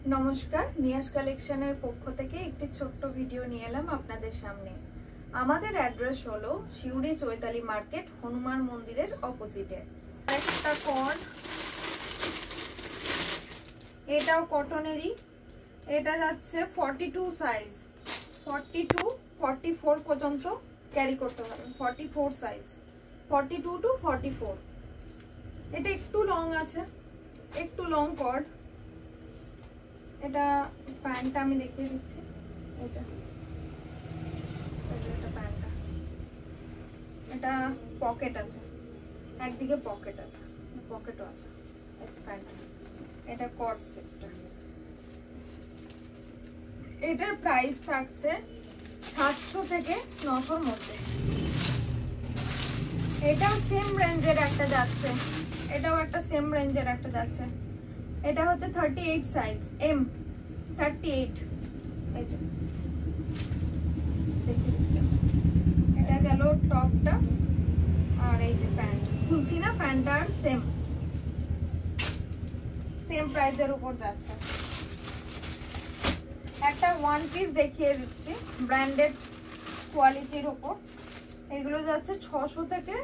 নমস্কার, নিয়াস কালেকশনের পক্ষ থেকে একটি ছোট্ট ভিডিও নিয়ে এলাম আপনাদের সামনে। আমাদের অ্যাড্রেস হলো শিউরি চৈতালি মার্কেট, হনুমান মন্দিরের অপোজিটে। একটা কট, এটাও কটনেরই। এটা যাচ্ছে 42 সাইজ, 42 44 পর্যন্ত ক্যারি করতে পারবেন। 44 সাইজ, 42 টু 44। এটা একটু লং আছে, একটু লং কট। এটা প্যান্টটা আমি দেখিয়ে দিচ্ছি। এই যে এটা প্যান্টটা, এটা পকেট আছে, একদিকে পকেট আছে, পকেটও আছে। এই যে প্যান্টটা, এটা কট সেটটা। এটার প্রাইস থাকছে 700 থেকে 900-র মধ্যে। এটাও সেম রেঞ্জের একটা যাচ্ছে, এটাও একটা সেম রেঞ্জের একটা যাচ্ছে। এটা হচ্ছে 38 সাইজ, এম 38। এই যে এটা গেল টপটা, আর এই যে প্যান্ট খুলছি না, প্যান্টটা আর সেম প্রাইসের উপর যাচ্ছে। একটা ওয়ান পিস দেখিয়ে দিচ্ছি ব্র্যান্ডেড কোয়ালিটির উপর। এগুলো যাচ্ছে 600 থেকে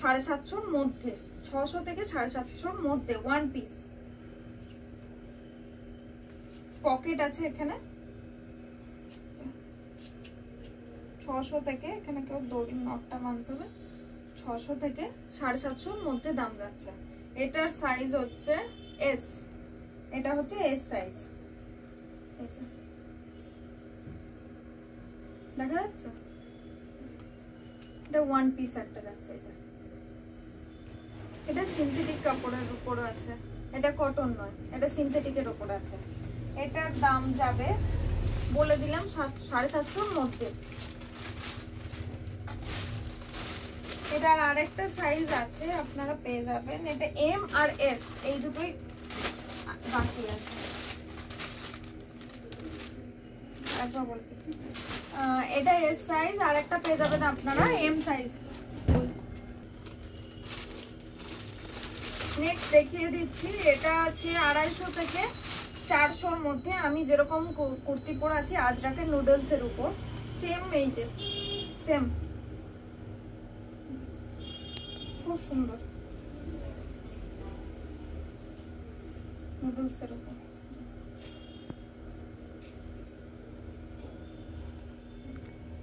750-র মধ্যে, 600 থেকে 750-র মধ্যে ওয়ান পিস। পকেট আছে এখানে 600 থেকে, এখানে কেউ দড়ির নটটা বাঁধতে হবে। 600 থেকে 750-র মধ্যে দাম যাচ্ছে। এটার সাইজ হচ্ছে এস, এটা হচ্ছে এস সাইজ। দেখা যাচ্ছে, এটা ওয়ান পিস একটা যাচ্ছে। এটা সিনথেটিক কাপড়ের উপর আছে, এটা কটন নয়, এটা সিনথেটিকের উপর আছে। এটার দাম যাবে বলে দিলাম 750-র মধ্যে। এটার আরেকটা সাইজ আছে, আপনারা পেয়ে যাবেন। এটা এম আর এস, এই দুটোই বাকি আছে। এটা এস সাইজ, আর একটা পেয়ে যাবেন আপনারা এম সাইজ। নেক্সট দেখিয়ে দিচ্ছি, এটা আছে 250 থেকে 400-র মধ্যে। আমি যেরকম কুর্তি পরে আছি আজরাকের নুডলসের উপর, সেম এই যে সেম, খুব সুন্দর নুডলসের উপর।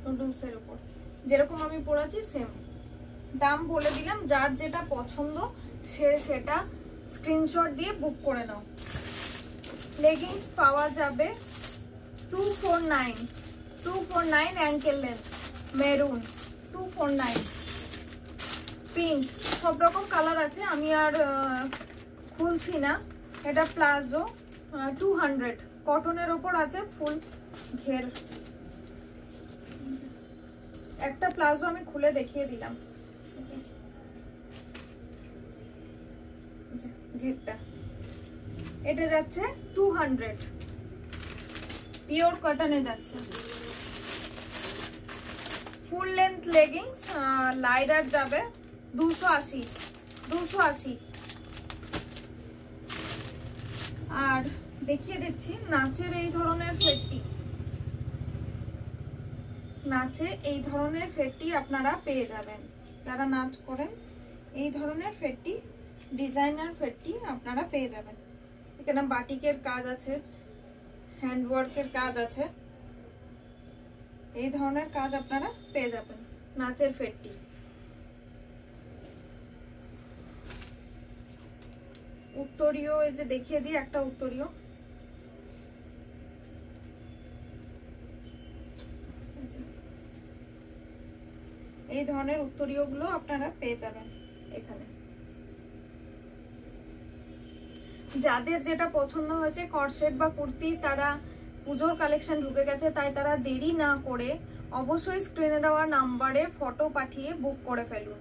নুডলসের উপর যেরকম আমি পরেছি সেম। দাম বলে দিলাম, যার যেটা পছন্দ সে সেটা স্ক্রিনশট দিয়ে বুক করে নাও। লেগিংস পাওয়া যাবে 249 অ্যাঙ্কেল লেন্থ, মেরুন 249, পিঙ্ক, সব রকম কালার আছে, আমি আর খুলছি না। এটা প্লাজো 200, কটনের ওপর আছে, ফুল ঘের। একটা প্লাজো আমি খুলে দেখিয়ে দিলাম, ঘেরটা। এটা যাচ্ছে 200, পিওর কটনে যাচ্ছে। ফুল লেন্থ লেগিংস লাইডার যাবে 280। আর দেখিয়ে দিচ্ছি নাচের এই ধরনের ফেটটি, আপনারা পেয়ে যাবেন। যারা নাচ করেন এই ধরনের ফেটটি, ডিজাইনার ফেটটি আপনারা পেয়ে যাবেন। এখানে বাটিকের কাজ আছে, হ্যান্ডওয়ার্কের কাজ আছে, এই ধরনের কাজ আপনারা পেয়ে যাবেন নাচের ফেটটি। উত্তরীয় এই যে দেখিয়ে দিই, একটা উত্তরীয়, এই ধরনের উত্তরীয় গুলো আপনারা পেয়ে যাবেন এখানে। যাদের যেটা পছন্দ হয়েছে কর্সেট বা কুর্তি, তারা পুজোর কালেকশন ঢুকে গেছে, তাই তারা দেরি না করে অবশ্যই স্ক্রিনে দেওয়া নাম্বারে ফটো পাঠিয়ে বুক করে ফেলুন।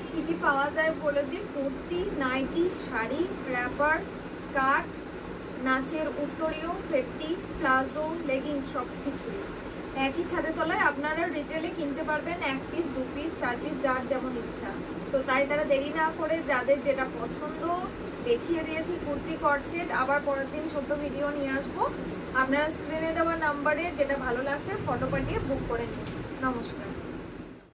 কি কি পাওয়া যায় বলে দিই, kurti, nightie, sari, wrapper, skirt, নাচের উত্তরীয়, ফেটটি, প্লাজো, লেগিংস, সবকিছুই একই ছাদের তলায় আপনারা রিটেলে কিনতে পারবেন। 1 পিস, 2 পিস, 4 পিস, যার যেমন ইচ্ছা। তো তাই তারা দেরি না করে যাদের যেটা পছন্দ দেখিয়ে দিয়েছি কুর্তি কট সেট। আবার পরের দিন ছোট্ট ভিডিও নিয়ে আসবো। আপনারা স্ক্রিনে দেওয়া নাম্বারে যেটা ভালো লাগছে ফটো পাঠিয়ে বুক করে নিন। নমস্কার।